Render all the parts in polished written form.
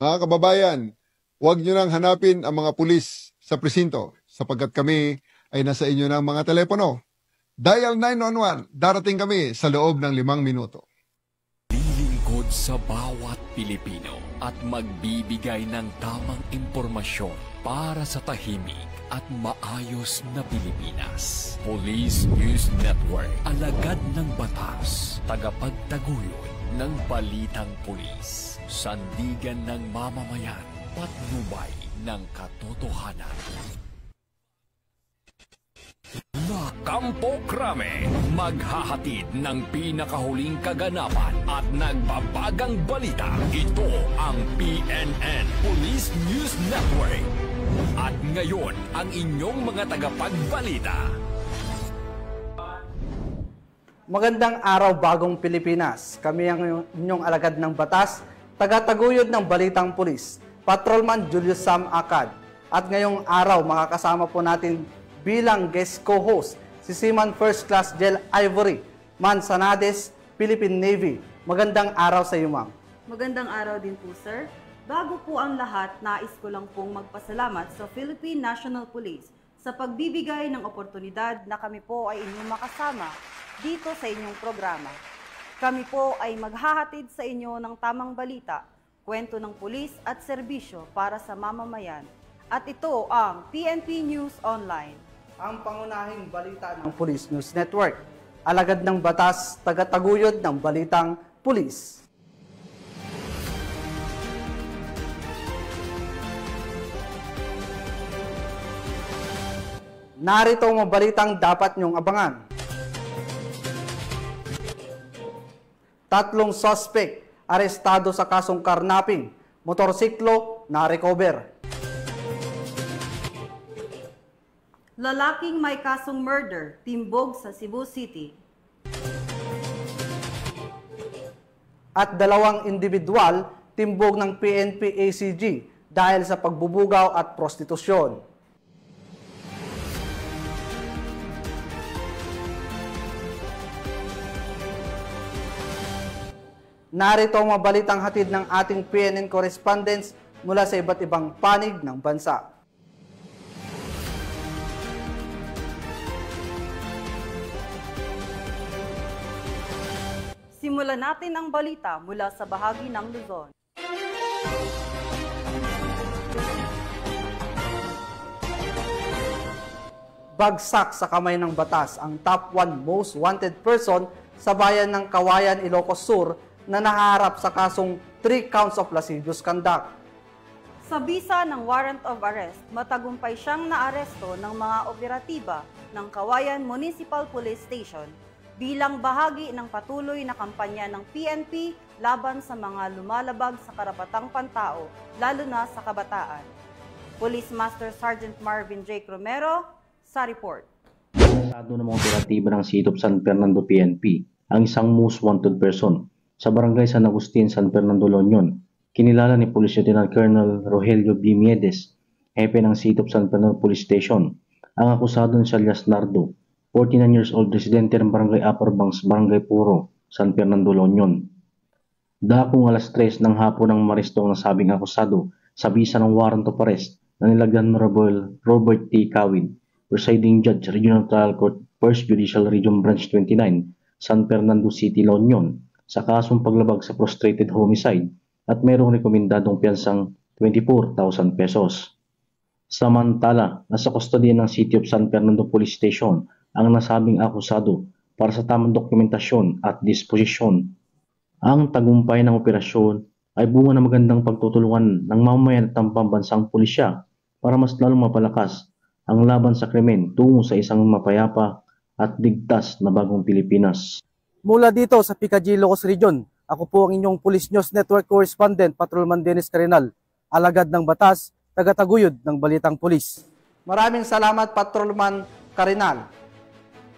Mga kababayan, huwag nyo nang hanapin ang mga pulis sa presinto sapagkat kami ay nasa inyo ng mga telepono. Dial 911, darating kami sa loob ng 5 minuto. Lilingkod sa bawat Pilipino at magbibigay ng tamang impormasyon para sa tahimik at maayos na Pilipinas. Police News Network, alagad ng batas, tagapagtaguyod ng balitang pulis, sandigan ng mamamayan, patnubay ng katotohanan. La Campo Crame, maghahatid ng pinakahuling kaganapan at nagbabagang balita. Ito ang PNN Police News Network. At ngayon, ang inyong mga tagapagbalita. Magandang araw, bagong Pilipinas. Kami ang inyong alagad ng batas, tagataguyod ng balitang pulis, Patrolman Julius Sam Acad. At ngayong araw, makakasama po natin bilang guest co-host si Seaman First Class Jel Ivory, Manzanades, Philippine Navy. Magandang araw sa iyo, ma'am. Magandang araw din po, sir. Bago po ang lahat, nais ko lang pong magpasalamat sa Philippine National Police sa pagbibigay ng oportunidad na kami po ay inyong makasama dito sa inyong programa. Kami po ay maghahatid sa inyo ng tamang balita, kwento ng pulis at serbisyo para sa mamamayan. At ito ang PNP News Online. Ang pangunahing balita ng Police News Network, alagad ng batas, tagataguyod ng balitang pulis. Narito ang mga balitang dapat niyong abangan. 3 suspect arestado sa kasong karnaping, motorsiklo na recover. Lalaking may kasong murder, timbog sa Cebu City. At 2 individual, timbog ng PNP ACG dahil sa pagbubugaw at prostitusyon. Narito ang mga balitang hatid ng ating PNN correspondents mula sa iba't ibang panig ng bansa. Simulan natin ang balita mula sa bahagi ng Luzon. Bagsak sa kamay ng batas ang top 1 most wanted person sa bayan ng Kawayan, Ilocos Sur na nahaharap sa kasong 3 counts of lascivious conduct. Sa bisa ng warrant of arrest, matagumpay siyang naaresto ng mga operatiba ng Kawayan Municipal Police Station bilang bahagi ng patuloy na kampanya ng PNP laban sa mga lumalabag sa karapatang pantao, lalo na sa kabataan. Police Master Sergeant Marvin J. Romero sa report. Estado ng mga operatiba ng City of San Fernando PNP ang isang most wanted person sa barangay San Agustin, San Fernando, La Union. Kinilala ni Police Lieutenant Colonel Rogelio B. Miedes, hepe ng City of San Fernando Police Station, ang akusado ni Alias Nardo, 49 years old, residente ng Barangay Upper Banks, Barangay Puro, San Fernando, La Union. Dakong 3:00 ng hapon ng maresto ang nasabing akusado sa bisa ng warrant of arrest na nilagyan ng Robert T. Kawin, presiding judge, Regional Trial Court, 1st Judicial Region Branch 29, San Fernando City, La Union, sa kasong paglabag sa prostrated homicide at mayroong rekomendadong piyansang 24,000 pesos. Samantala, nasa kustodiya ng City of San Fernando Police Station ang nasabing akusado para sa tamang dokumentasyon at disposisyon. Ang tagumpay ng operasyon ay bunga ng magandang pagtutulungan ng mamamayan at ng pambansang pulisya para mas lalong mapalakas ang laban sa krimen tungo sa isang mapayapa at ligtas na bagong Pilipinas. Mula dito sa PKG Ilocos Region, ako po ang inyong Police News Network correspondent, Patrolman Dennis Carinal, alagad ng batas, tagataguyod ng balitang pulis. Maraming salamat, Patrolman Carinal.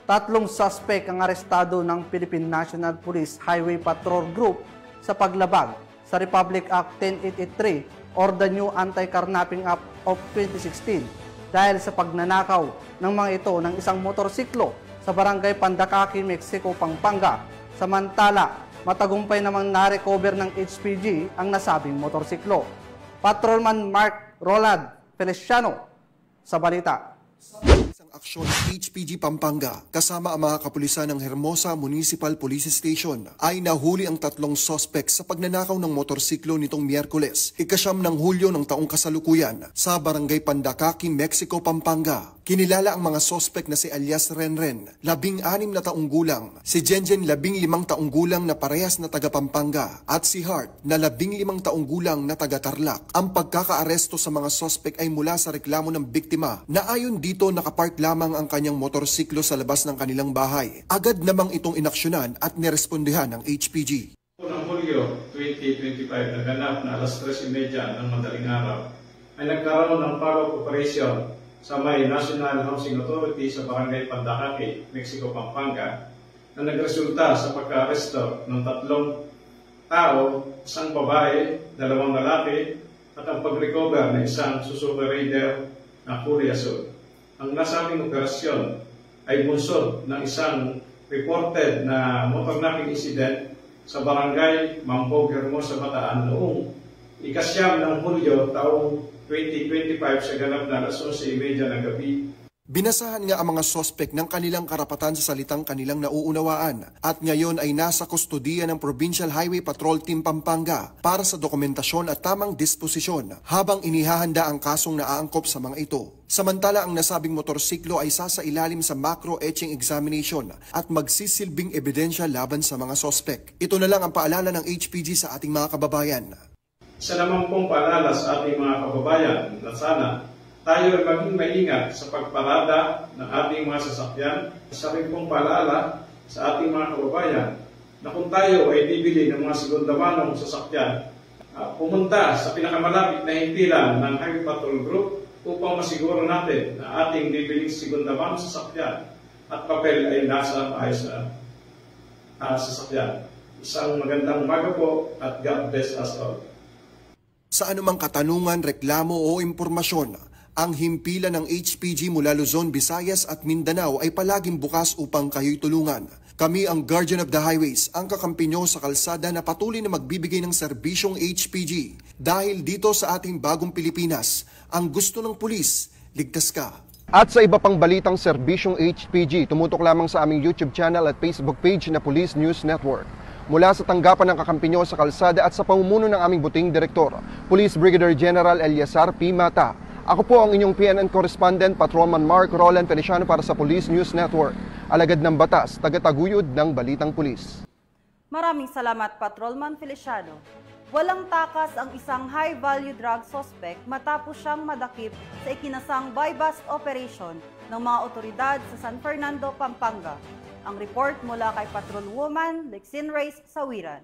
3 suspect ang arestado ng Philippine National Police Highway Patrol Group sa paglabag sa Republic Act 10883 or the new Anti-Carnapping Act of 2016 dahil sa pagnanakaw ng mga ito ng isang motorsiklo sa Barangay Pandakaki, Mexico, Pampanga. Samantala, matagumpay namang na-recover ng HPG ang nasabing motorsiklo. Patrolman Mark Roland Feliciano sa balita. Isang aksyon ng HPG Pampanga kasama ang mga kapulisan ng Hermosa Municipal Police Station ay nahuli ang 3 sospek sa pagnanakaw ng motorsiklo nitong Miyerkules, 9 ng Hulyo ng taong kasalukuyan sa Barangay Pandakaki, Mexico, Pampanga. Kinilala ang mga sospek na si alias Renren, 16 na taong gulang, si Jenjen, 15 taong gulang na parehas na taga Pampanga, at si Hart na 15 taong gulang na taga Tarlac. Ang pagkakaaresto sa mga sospek ay mula sa reklamo ng biktima na ayon dito nakapark lamang ang kanyang motorsiklo sa labas ng kanilang bahay. Agad namang itong inaksyonan at nirespondehan ng HPG. Noong Hulyo 2025, naganap na alas 3:30 ng madaling araw, ay nagkaroon ng follow-up operation sa may National Housing Authority sa Barangay Pandakaki, Mexico, Pampanga, na nagresulta sa pagka-aresto ng 3 tao, isang babae, 2 lalaki, at ang pag-recover ng isang Suzuki Raider na kulay asul. Ang nasabing operasyon ay bunsod ng isang reported na motor knocking incident sa Barangay Mampog, Hermosa, Bataan noong 9 ng Hulyo taong 2025 sa ganap na alas 11:30 ng gabi. Binasahan nga ang mga sospek ng kanilang karapatan sa salitang kanilang nauunawaan at ngayon ay nasa kustodiya ng Provincial Highway Patrol Team Pampanga para sa dokumentasyon at tamang disposisyon habang inihahanda ang kasong naaangkop sa mga ito. Samantala, ang nasabing motorsiklo ay sasailalim sa macro etching examination at magsisilbing ebidensya laban sa mga sospek. Ito na lang ang paalala ng HPG sa ating mga kababayan. Isa naman pong paalala sa ating mga kababayan na sana tayo ay maging maingat sa pagparada ng ating mga sasakyan. Isa rin pong paalala sa ating mga kababayan na kung tayo ay bibili ng mga segunda manong sasakyan, pumunta sa pinakamalapit na himpilan ng Highway Patrol Group upang masiguro natin na ating bibiling segunda manong sasakyan at papel ay nasa maayos na sasakyan. Isang magandang umaga po at God bless us all. Sa anumang katanungan, reklamo o impormasyon, ang himpilan ng HPG mula Luzon, Visayas at Mindanao ay palaging bukas upang kayo'y tulungan. Kami ang Guardian of the Highways, ang kakampi nyo sa kalsada na patuloy na magbibigay ng serbisyong HPG. Dahil dito sa ating bagong Pilipinas, ang gusto ng pulis, ligtas ka. At sa iba pang balitang serbisyong HPG, tumutok lamang sa aming YouTube channel at Facebook page na Police News Network. Mula sa tanggapan ng kakampi nyo sa kalsada at sa pamumuno ng aming buting direktor, Police Brigadier General Eliazar P. Mata. Ako po ang inyong PNN correspondent, Patrolman Mark Roland Feliciano para sa Police News Network. Alagad ng batas, tagataguyod ng balitang pulis. Maraming salamat, Patrolman Feliciano. Walang takas ang isang high-value drug suspect matapos siyang madakip sa ikinasang buy-bust operation ng mga otoridad sa San Fernando, Pampanga. Ang report mula kay Patrolwoman Lexin Reyes Sawiran.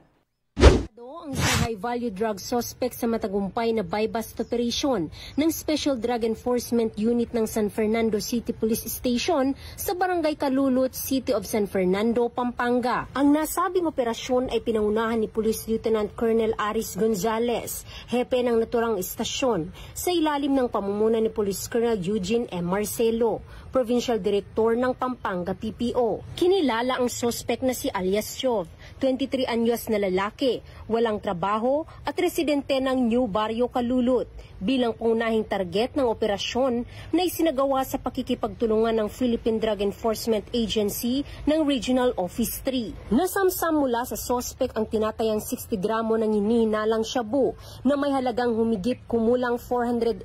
Ang isang high-value drug suspect sa matagumpay na buy-bust operation ng Special Drug Enforcement Unit ng San Fernando City Police Station sa Barangay Kalulot, City of San Fernando, Pampanga. Ang nasabing operasyon ay pinangunahan ni Police Lieutenant Colonel Aris Gonzales, hepe ng naturang istasyon, sa ilalim ng pamumuno ni Police Colonel Eugene M. Marcelo, Provincial Director ng Pampanga PPO. Kinilala ang suspect na si alias Shov, 23 anyos na lalaki, walang trabaho at residente ng New Barrio, Kalulot, bilang pangunahing target ng operasyon na isinagawa sa pakikipagtulungan ng Philippine Drug Enforcement Agency ng Regional Office 3. Nasamsam mula sa suspect ang tinatayang 60 gramo ng hinihinalang shabu na may halagang humigit kumulang 408,000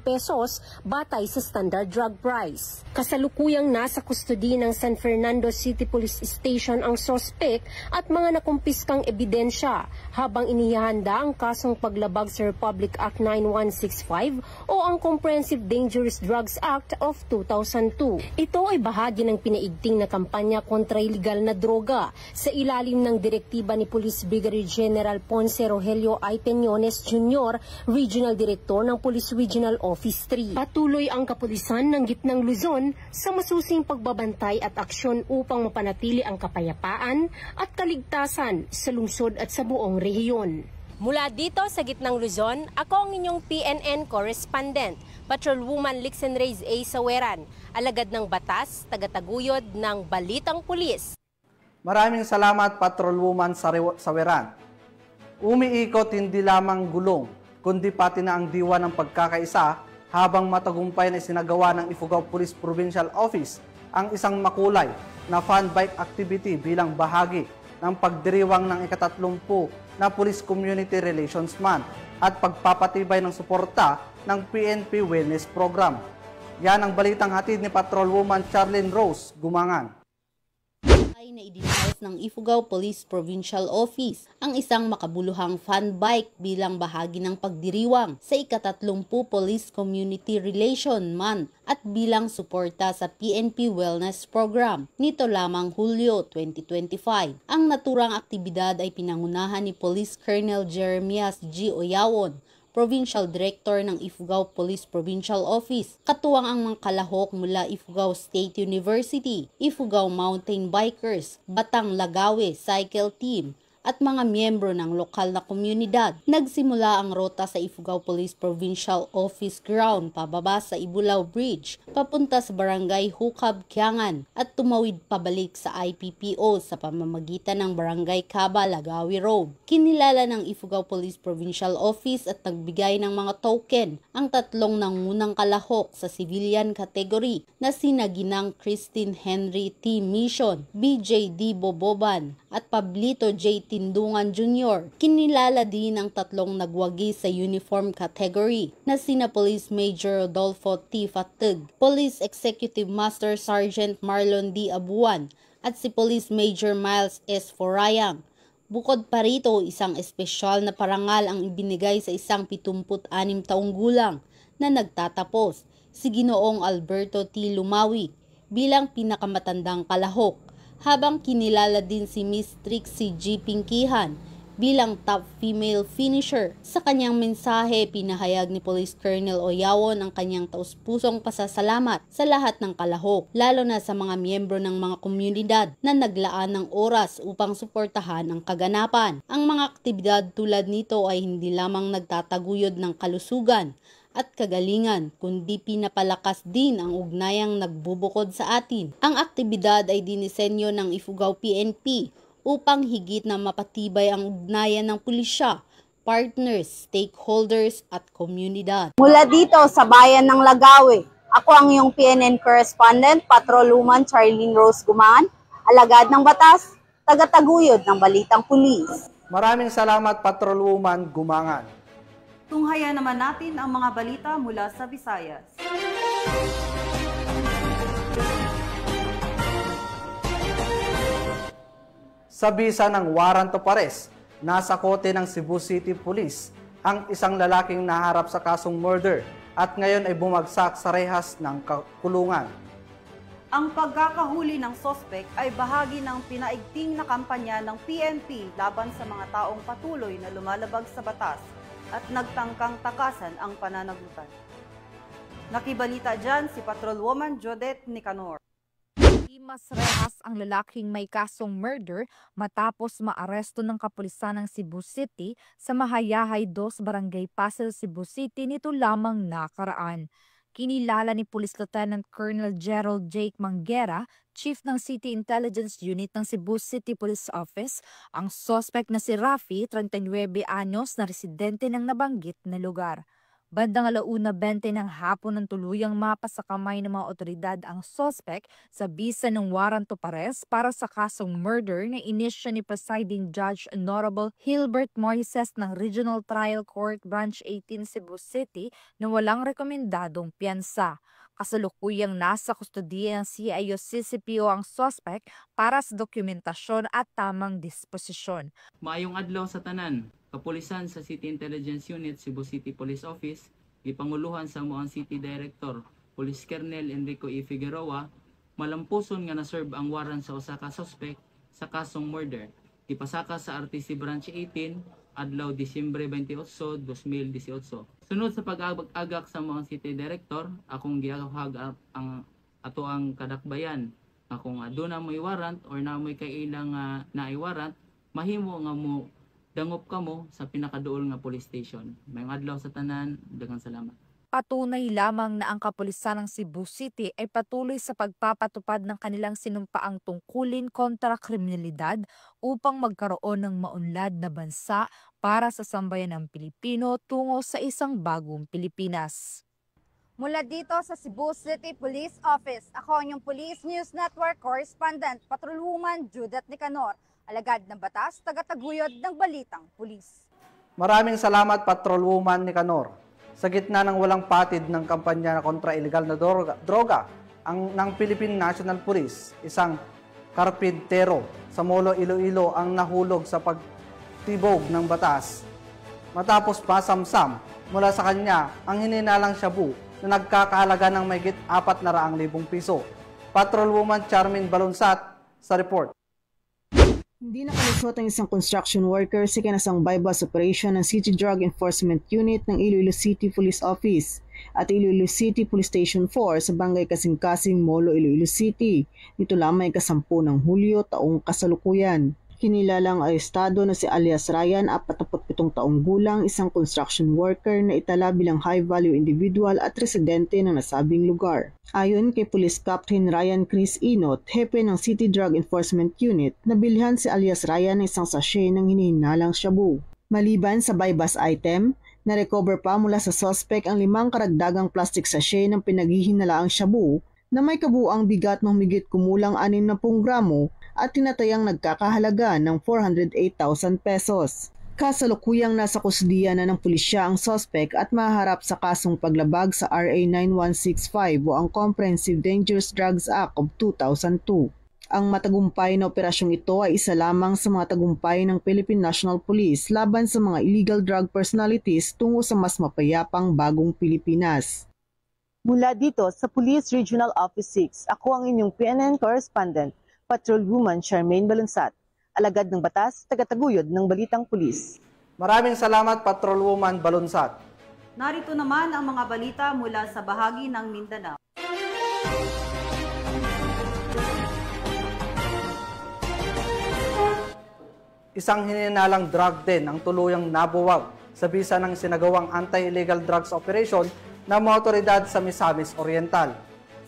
pesos batay sa standard drug price. Kasalukuyang nasa kustodi ng San Fernando City Police Station ang suspect at mga nakumpiskang ebidensya habang inihahanda ang kasong paglabag sa Republic Act 9165 o ang Comprehensive Dangerous Drugs Act of 2002. Ito ay bahagi ng pinaigting na kampanya kontra ilegal na droga sa ilalim ng direktiba ni Police Brigadier General Ponce Rogelio I. Peñones Jr., Regional Director ng Police Regional Office 3. Patuloy ang kapulisan ng Gitnang Luzon sa masusing pagbabantay at aksyon upang mapanatili ang kapayapaan at kaligtasan sa lungsod at sa buong rehiyon. Mula dito sa Gitnang Luzon, ako ang inyong PNN correspondent, Patrolwoman Lexin Reyes A. Sawiran, alagad ng batas, tagataguyod ng balitang pulis. Maraming salamat, Patrolwoman Sawiran. Umiikot hindi lamang gulong, kundi pati na ang diwa ng pagkakaisa habang matagumpay na isinagawa ng Ifugao Police Provincial Office ang isang makulay na fun bike activity bilang bahagi ng pagdiriwang ng ika-30 na Police Community Relations Month at pagpapatibay ng suporta ng PNP Wellness Program. Yan ang balitang hatid ni Patrolwoman Charlene Rose Gumangan. Ay na idinaos ng Ifugao Police Provincial Office ang isang makabuluhang fun bike bilang bahagi ng pagdiriwang sa ika-30 Police Community Relation Month at bilang suporta sa PNP Wellness Program nito lamang Hulyo 2025. Ang naturang aktibidad ay pinangunahan ni Police Colonel Jeremias G. Oyawon, Provincial Director ng Ifugao Police Provincial Office, katuwang ang mga kalahok mula Ifugao State University, Ifugao Mountain Bikers, Batang Lagawe Cycle Team, at mga miyembro ng lokal na komunidad. Nagsimula ang rota sa Ifugao Police Provincial Office ground pababa sa Ibulaw Bridge, papunta sa Barangay Hukab, Kiangan, at tumawid pabalik sa IPPO sa pamamagitan ng Barangay Kaba, Lagawi Road. Kinilala ng Ifugao Police Provincial Office at nagbigay ng mga token ang tatlong nangunang kalahok sa civilian category na sina Ginang Christine Henry T. Mission, BJ D. Boboban, at Pablito J. Tindungan Jr. Kinilala din ang tatlong nagwagi sa uniform category na sina Police Major Rodolfo T. Fatug, Police Executive Master Sergeant Marlon D. Abuan, at si Police Major Miles S. Forayang. Bukod pa rito, isang espesyal na parangal ang ibinigay sa isang 76 taong gulang na nagtatapos, si Ginoong Alberto T. Lumawi, bilang pinakamatandang kalahok, habang kinilala din si Miss Trixie G. Pinkihan bilang top female finisher. Sa kanyang mensahe, pinahayag ni Police Colonel Oyawon ang kanyang taus-pusong pasasalamat sa lahat ng kalahok, lalo na sa mga miyembro ng mga komunidad na naglaan ng oras upang suportahan ang kaganapan. Ang mga aktibidad tulad nito ay hindi lamang nagtataguyod ng kalusugan at kagalingan, kundi pinapalakas din ang ugnayang nagbubukod sa atin. Ang aktibidad ay dinisenyo ng Ifugao PNP upang higit na mapatibay ang ugnayan ng pulisya, partners, stakeholders at komunidad. Mula dito sa bayan ng Lagawe, ako ang iyong PNN correspondent, Patrolwoman Charlene Rose Gumangan, alagad ng batas, tagataguyod ng balitang pulis. Maraming salamat, Patrolwoman Gumangan. Tunghayan naman natin ang mga balita mula sa Visayas. Sa bisa ng warrant of arrest, nasa kote ng Cebu City Police ang isang lalaking naharap sa kasong murder at ngayon ay bumagsak sa rehas ng kulungan. Ang pagkakahuli ng sospek ay bahagi ng pinaigting na kampanya ng PNP laban sa mga taong patuloy na lumalabag sa batas at nagtangkang takasan ang pananagutan. Nakibalita dyan si Patrolwoman Jodette Nicanor. Mas rehas ang lalaking may kasong murder matapos maaresto ng kapulisan ng Cebu City sa Mahayahay 2 Barangay Pasel, Cebu City nito lamang nakaraan. Kinilala ni Police Lieutenant Colonel Gerald Jake Manguera, Chief ng City Intelligence Unit ng Cebu City Police Office, ang suspect na si Rafi, 39 anyos na residente ng nabanggit na lugar. Bandang 1:20 ng hapon ng tuluyang mapa sa kamay ng mga otoridad ang suspect sa bisa ng warrant of arrest para sa kasong murder na inisyo ni Presiding Judge Honorable Hilbert Moises ng Regional Trial Court Branch 18 Cebu City na walang rekomendadong piyansa. Kasalukuyang nasa kustodiya ng CIO-CCPO ang suspect para sa dokumentasyon at tamang disposisyon. Maayong adlaw sa tanan, kapulisan sa City Intelligence Unit, Cebu City Police Office, ipanguluhan sa Muang City Director, Police Colonel Enrico E. Figueroa, malampuson nga na-serve ang warrant sa usa ka suspect sa kasong murder. Ipasaka sa RTC Branch 18, adlaw Disyembre 28, 2018. Sunod sa pag-agak sa Muang City Director, akong giahag ang ato ang kadakbayan. Akong aduna mo'y warrant or na mo'y kailang naay warrant, mahimo nga mo dangop kamo sa pinakaduol nga police station. Mayong adlaw sa tanan, daghang salamat. Patunay lamang na ang kapulisan ng Cebu City ay patuloy sa pagpapatupad ng kanilang sinumpaang tungkulin kontra kriminalidad upang magkaroon ng maunlad na bansa para sa sambayan ng Pilipino tungo sa isang bagong Pilipinas. Mula dito sa Cebu City Police Office, ako ang inyong Police News Network Correspondent, Patrolwoman Judith Nicanor, alagad ng batas, tagataguyod ng balitang pulis. Maraming salamat, Patrolwoman Nicanor. Sa gitna ng walang patid ng kampanya kontra illegal na droga ng Philippine National Police, isang karpintero sa Molo, Iloilo ang nahulog sa pagtibog ng batas. Matapos pasamsam mula sa kanya ang hininalang shabu na nagkakahalaga ng mahigit 400,000 piso. Patrolwoman Charmin Balunsat sa report. Hindi nakalusot ang isang construction worker sa kinasang bypass operation ng City Drug Enforcement Unit ng Iloilo City Police Office at Iloilo City Police Station 4 sa Barangay Kasing-Kasing, Molo, Iloilo City. Nito lamang 10 ng Hulyo taong kasalukuyan. Kinilalang arestado na si alias Ryan, 47 taong gulang, isang construction worker na itala bilang high-value individual at residente ng nasabing lugar. Ayon kay Police Captain Ryan Chris Inot, hepe ng City Drug Enforcement Unit, nabilhan si alias Ryan ng isang sachet ng hinihinalang shabu. Maliban sa buy-bust item, na-recover pa mula sa suspect ang 5 karagdagang plastic sachet ng pinaghihinalaang shabu na may kabuuang bigat ng higit kumulang 60 gramo at tinatayang nagkakahalaga ng 408,000 pesos. Kasalukuyang nasa kusdiya na ng pulisya ang suspect at maharap sa kasong paglabag sa RA 9165 o ang Comprehensive Dangerous Drugs Act of 2002. Ang matagumpay na operasyong ito ay isa lamang sa mga tagumpay ng Philippine National Police laban sa mga illegal drug personalities tungo sa mas mapayapang bagong Pilipinas. Mula dito sa Police Regional Office 6, ako ang inyong PNN correspondent, Patrolwoman Charmaine Balunsat, alagad ng batas, tagataguyod ng balitang pulis. Maraming salamat, Patrolwoman Balunsat. Narito naman ang mga balita mula sa bahagi ng Mindanao. Isang hininalang drug den ang tuluyang nabuwag sa bisa ng sinagawang anti-illegal drugs operation ng mga otoridad sa Misamis Oriental.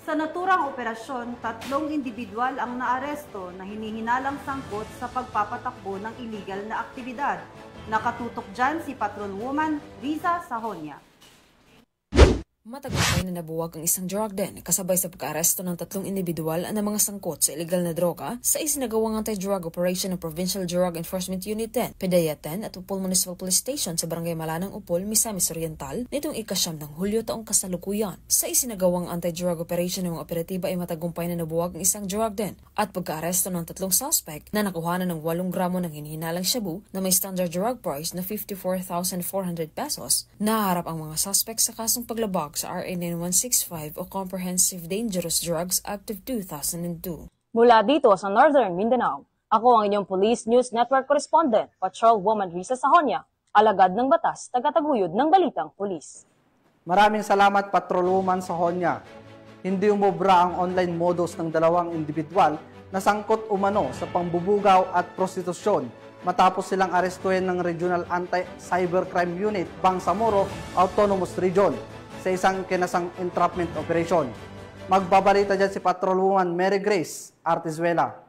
Sa naturang operasyon, 3 individual ang naaresto na hinihinalang sangkot sa pagpapatakbo ng illegal na aktibidad. Nakatutok dyan si Patrolwoman Riza Sahonia. Matagumpay na nabuwag ang isang drug den kasabay sa pagka-aresto ng 3 individual na mga sangkot sa illegal na droga sa isinagawang anti-drug operation ng Provincial Drug Enforcement Unit 10, PDEA 10 at Upol Municipal Police Station sa Barangay Malanang, Upol, Misamis Oriental nitong 9 ng Hulyo taong kasalukuyan. Sa isinagawang anti-drug operation ng mga operatiba ay matagumpay na nabuwag ang isang drug den at pagka-aresto ng 3 suspect na nakuhanan ng 8 gramo ng hinihinalang shabu na may standard drug price na 54,400 pesos. Naharap ang mga suspect sa kasong paglabag sa RA 9165 o Comprehensive Dangerous Drugs Act of 2002. Mula dito sa Northern Mindanao, ako ang inyong Police News Network Correspondent, Patrolwoman Riza Sahonia, alagad ng batas, tagataguyod ng balitang pulis. Maraming salamat, Patrolwoman Sahonia. Hindi umubra ang online modus ng 2 individual na sangkot umano sa pambubugaw at prostitusyon matapos silang arestuhin ng Regional Anti-Cybercrime Unit, Bangsamoro Autonomous Region sa isang kinasang entrapment operation. Magbabalita dyan si Patrolwoman Mary Grace Artizuela.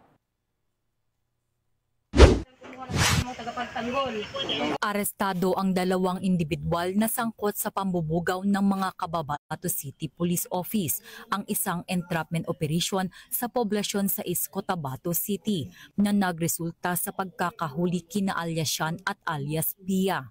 Arestado ang 2 individual na sangkot sa pambubugaw ng mga Cababato City Police Office, ang isang entrapment operation sa poblasyon sa Cotabato City na nagresulta sa pagkakahuli kina alias Sean at alias Pia.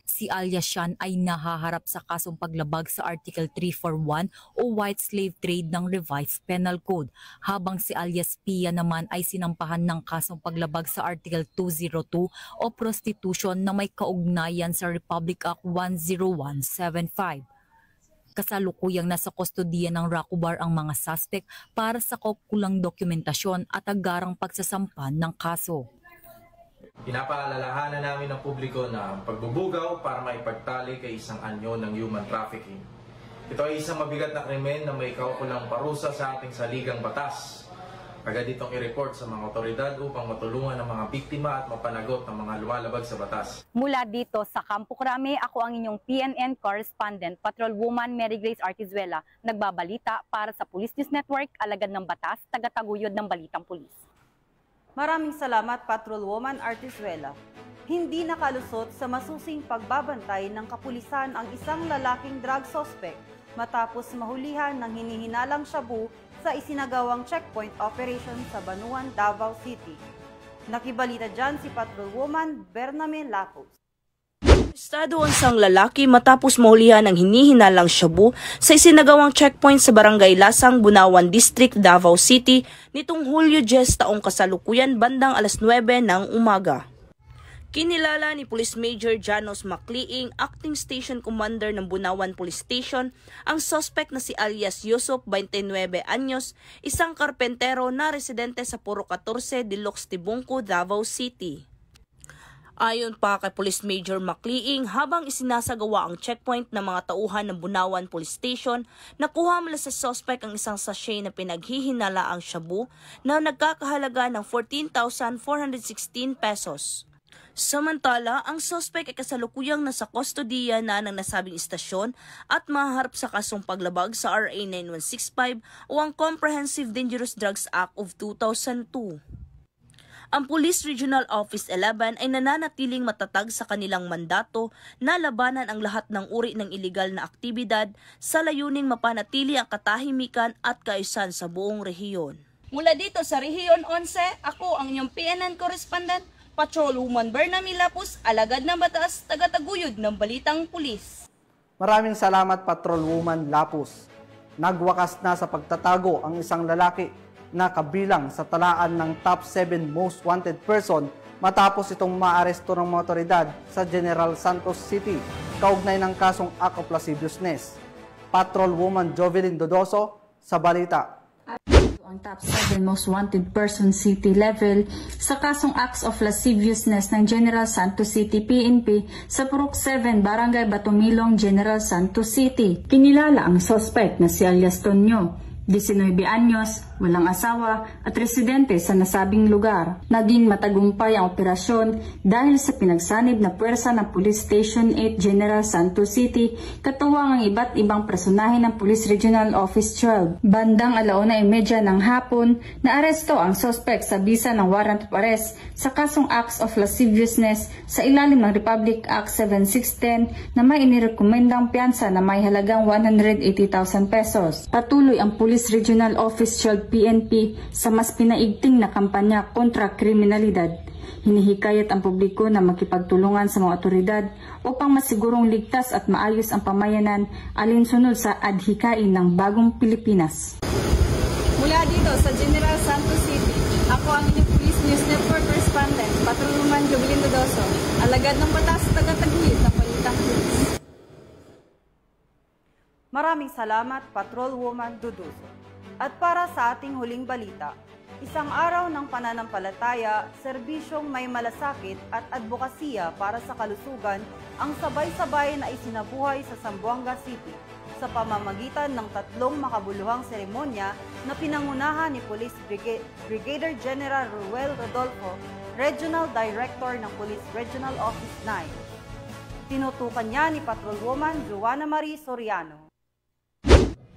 Si alias Sean ay nahaharap sa kasong paglabag sa Article 341 o White Slave Trade ng Revised Penal Code, habang si alias Pia naman ay sinampahan ng kasong paglabag sa Article 202 o Prostitution na may kaugnayan sa Republic Act 10175. Kasalukuyang nasa kustodiya ng RACOBAR ang mga suspect para sa kaukulang dokumentasyon at agarang pagsasampan ng kaso. Pinapaalalahanan namin ng publiko na pagbubugaw para maipagtali kay isang anyo ng human trafficking. Ito ay isang mabigat na krimen na may kaukulang parusa sa ating saligang batas. agad itong i-report sa mga otoridad upang matulungan ang mga biktima at mapanagot ng mga lumalabag sa batas. Mula dito sa Campo Crame, ako ang inyong PNN correspondent, Patrolwoman Mary Grace Artizuela, nagbabalita para sa Police News Network, alagad ng batas, tagataguyod ng balitang pulis. Maraming salamat, Patrolwoman Artizuela. Hindi nakalusot sa masusing pagbabantay ng kapulisan ang isang lalaking drug suspect matapos mahulihan ng hinihinalang shabu sa isinagawang checkpoint operation sa Banuan, Davao City. Nakibalita dyan si Patrolwoman Bernamen Lapos. Arestado ang isang lalaki matapos mahulihan ng hinihinalang shabu sa isinagawang checkpoint sa Barangay Lasang, Bunawan District, Davao City nitong Hulyo 10 taong kasalukuyan bandang alas 9 ng umaga. Kinilala ni Police Major Janos Macliing, Acting Station Commander ng Bunawan Police Station, ang suspect na si alias Yusuf, 29 anyos, isang karpentero na residente sa Puro 14, Dilox, Tibungco, Davao City. Ayon pa kay Police Major Macliing, habang isinasagawa ang checkpoint ng mga tauhan ng Bunawan Police Station, nakuha mula sa suspect ang isang sachet na pinaghihinala ang shabu na nagkakahalaga ng 14,416 pesos. Samantala, ang suspect ay kasalukuyang nasa kustodiya na ng nasabing istasyon at maharap sa kasong paglabag sa RA 9165 o ang Comprehensive Dangerous Drugs Act of 2002. Ang Police Regional Office 11 ay nananatiling matatag sa kanilang mandato na labanan ang lahat ng uri ng iligal na aktibidad sa layuning mapanatili ang katahimikan at kaayusan sa buong rehiyon. Mula dito sa Rehiyon 11, ako ang inyong PNN correspondent, Patrolwoman Bernamen Lapos, alagad ng batas, tagataguyod ng balitang pulis. Maraming salamat, Patrolwoman Lapos. Nagwakas na sa pagtatago ang isang lalaki na kabilang sa talaan ng top 7 most wanted person matapos itong maaresto ng mga otoridad sa General Santos City kaugnay ng kasong act of lasciviousness. Patrolwoman Jovelyn Dodoso sa balita. Ang top 7 most wanted person city level sa kasong acts of lasciviousness ng General Santos City PNP sa Purok 7, Barangay Batumilong, General Santos City. Kinilala ang suspect na si alias Tonyo, 19 anyos, walang asawa at residente sa nasabing lugar. Naging matagumpay ang operasyon dahil sa pinagsanib na puwersa ng Police Station 8 General Santos City, katuwang ang iba't ibang personahe ng Police Regional Office 12. Bandang 1:30 ng hapon, naaresto ang suspect sa bisa ng warrant of arrest sa kasong acts of lasciviousness sa ilalim ng Republic Act 7610 na may inirekomendang piyansa na may halagang 180,000 pesos. Patuloy ang Police Regional Office 12 PNP sa mas pinaigting na kampanya kontra kriminalidad. Hinihikayat ang publiko na makipagtulungan sa mga otoridad upang masigurong ligtas at maayos ang pamayanan alinsunod sa adhikain ng bagong Pilipinas. Mula dito sa General Santos City, ako ang inyong Police News Network correspondent, Patrolwoman Jovelyn Dodoso, alagad ng batas, tagataguyod ng balitang pulis. Maraming salamat, Patrolwoman Dodoso. At para sa ating huling balita, isang araw ng pananampalataya, serbisyong may malasakit at advokasya para sa kalusugan ang sabay-sabay na isinabuhay sa Zamboanga City sa pamamagitan ng 3 makabuluhang seremonya na pinangunahan ni Police Brigadier General Ruel Rodolfo, Regional Director ng Police Regional Office 9. Tinutukan niya ni Patrolwoman Joanna Marie Soriano.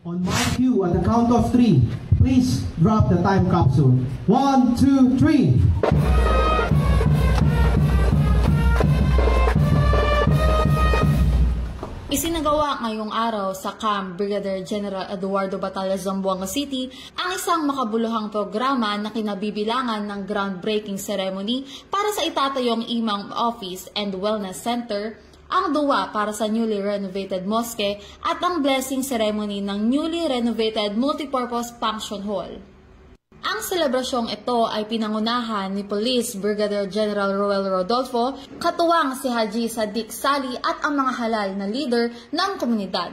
On my cue, at the count of 3, please drop the time capsule. 1, 2, 3. Isinagawa ngayong araw sa Camp Brigadier General Eduardo Batalla, Zamboanga City ang isang makabuluhang programa na kinabibilangan ng groundbreaking ceremony para sa itatayong Imam Office and Wellness Center, ang duwa para sa newly renovated mosque at ang blessing ceremony ng newly renovated multipurpose function hall. Ang selebrasyong ito ay pinangunahan ni Police Brigadier General Ruel Rodolfo, katuwang si Haji Sadiq Sali at ang mga halal na leader ng komunidad.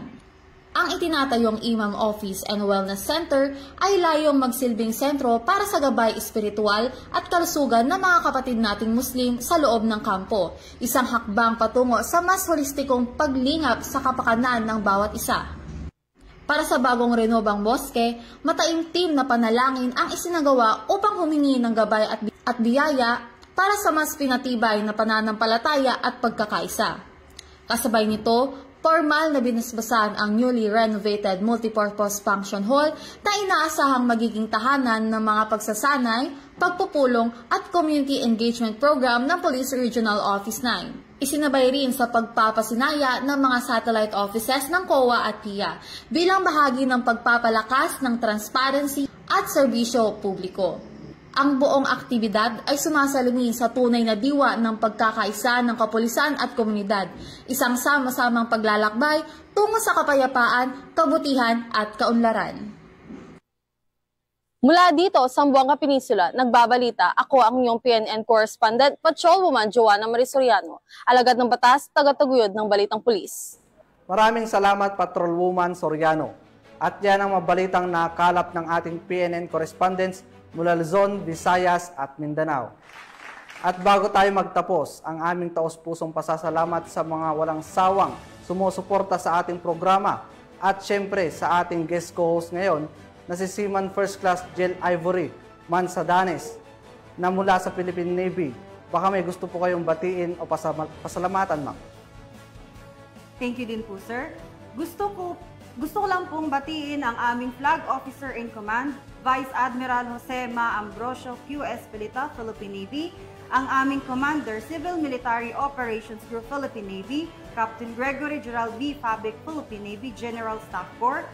Ang itinatayong Imam Office and Wellness Center ay layong magsilbing sentro para sa gabay espiritual at kalusugan ng mga kapatid nating Muslim sa loob ng kampo, isang hakbang patungo sa mas holistikong paglingap sa kapakanan ng bawat isa. Para sa bagong renobang moske, mataimtim na panalangin ang isinagawa upang humingi ng gabay at biyaya para sa mas pinatibay na pananampalataya at pagkakaisa. Kasabay nito, formal na binasbasan ang newly renovated multipurpose function hall na inaasahang magiging tahanan ng mga pagsasanay, pagpupulong at community engagement program ng Police Regional Office 9. Isinabay rin sa pagpapasinaya ng mga satellite offices ng COA at PIA bilang bahagi ng pagpapalakas ng transparency at serbisyo publiko. Ang buong aktibidad ay sumasalamin sa tunay na diwa ng pagkakaisa ng kapulisan at komunidad, isang sama-samang paglalakbay tungo sa kapayapaan, kabutihan at kaunlaran. Mula dito sa Zamboanga Peninsula, nagbabalita, ako ang inyong PNN correspondent, Patrolwoman Joanna Marisoriano, alagad ng batas, tagataguyod ng Balitang Pulis. Maraming salamat, Patrolwoman Soriano. At yan ang mabalitang nakalap ng ating PNN correspondents mula Luzon, Visayas at Mindanao. At bago tayo magtapos, ang aming taos-pusong pasasalamat sa mga walang sawang sumusuporta sa ating programa at syempre sa ating guest co-host ngayon na si Seaman First Class Jel Ivory Mansadanes na mula sa Philippine Navy. Baka may gusto po kayong batiin o pasalamatan, ma'am. Thank you din po, sir. Gusto ko lang pong batiin ang aming Flag Officer in Command, Vice Admiral Jose Ma Ambrosio QS Pilita, Philippine Navy, ang aming Commander, Civil Military Operations Group, Philippine Navy, Captain Gregory Gerald V. Fabic, Philippine Navy, General Staff Corps,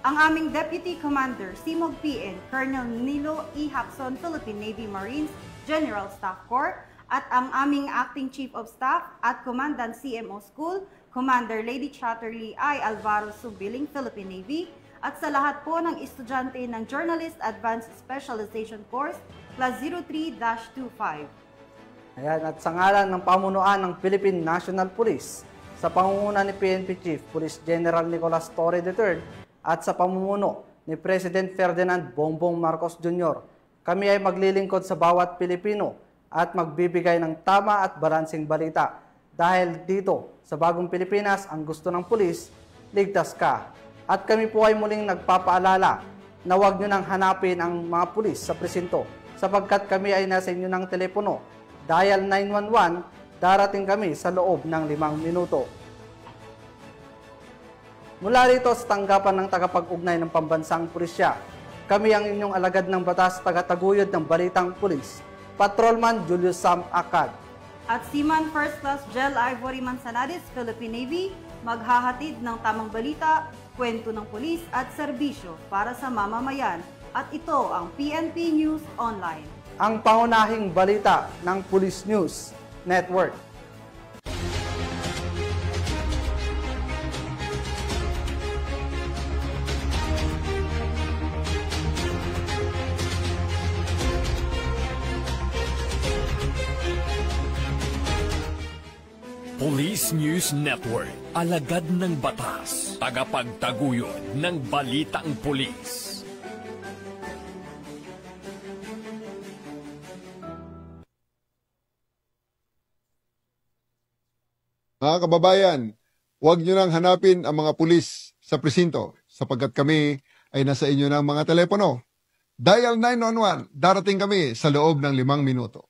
ang aming Deputy Commander, Simog PN, Colonel Nilo E. Hapson, Philippine Navy Marines, General Staff Corps, at ang aming Acting Chief of Staff at Commandant CMO School, Commander Lady Chatterley I. Alvaro Subiling, Philippine Navy, at sa lahat po ng estudyante ng Journalist Advanced Specialization Course, Class 03-25. Ayan, at sa ngalan ng pamunuan ng Philippine National Police, sa pangunguna ni PNP Chief Police General Nicolas Torre III, at sa pamumuno ni President Ferdinand Bongbong Marcos Jr., kami ay maglilingkod sa bawat Pilipino at magbibigay ng tama at balansing balita. Dahil dito, sa bagong Pilipinas, ang gusto ng pulis, ligtas ka. At kami po ay muling nagpapaalala na huwag nyo nang hanapin ang mga pulis sa presinto sapagkat kami ay nasa inyo ng telepono. Dial 911, darating kami sa loob ng 5 minuto. Mula rito sa tanggapan ng tagapag-ugnay ng pambansang pulisya, kami ang inyong alagad ng batas, tagataguyod ng Balitang Pulis, Patrolman Julius Sam Acad. At Seaman First Class Jel Ivory Manzanares, Philippine Navy, maghahatid ng tamang balita, kwento ng pulis at serbisyo para sa mamamayan. At ito ang PNP News Online. Ang pangunahing balita ng Police News Network. Police News Network, alagad ng batas, tagapagtaguyod ng Balitang Pulis. Mga kababayan, huwag nyo nang hanapin ang mga pulis sa presinto sapagkat kami ay nasa inyo ng mga telepono. Dial 911, darating kami sa loob ng 5 minuto.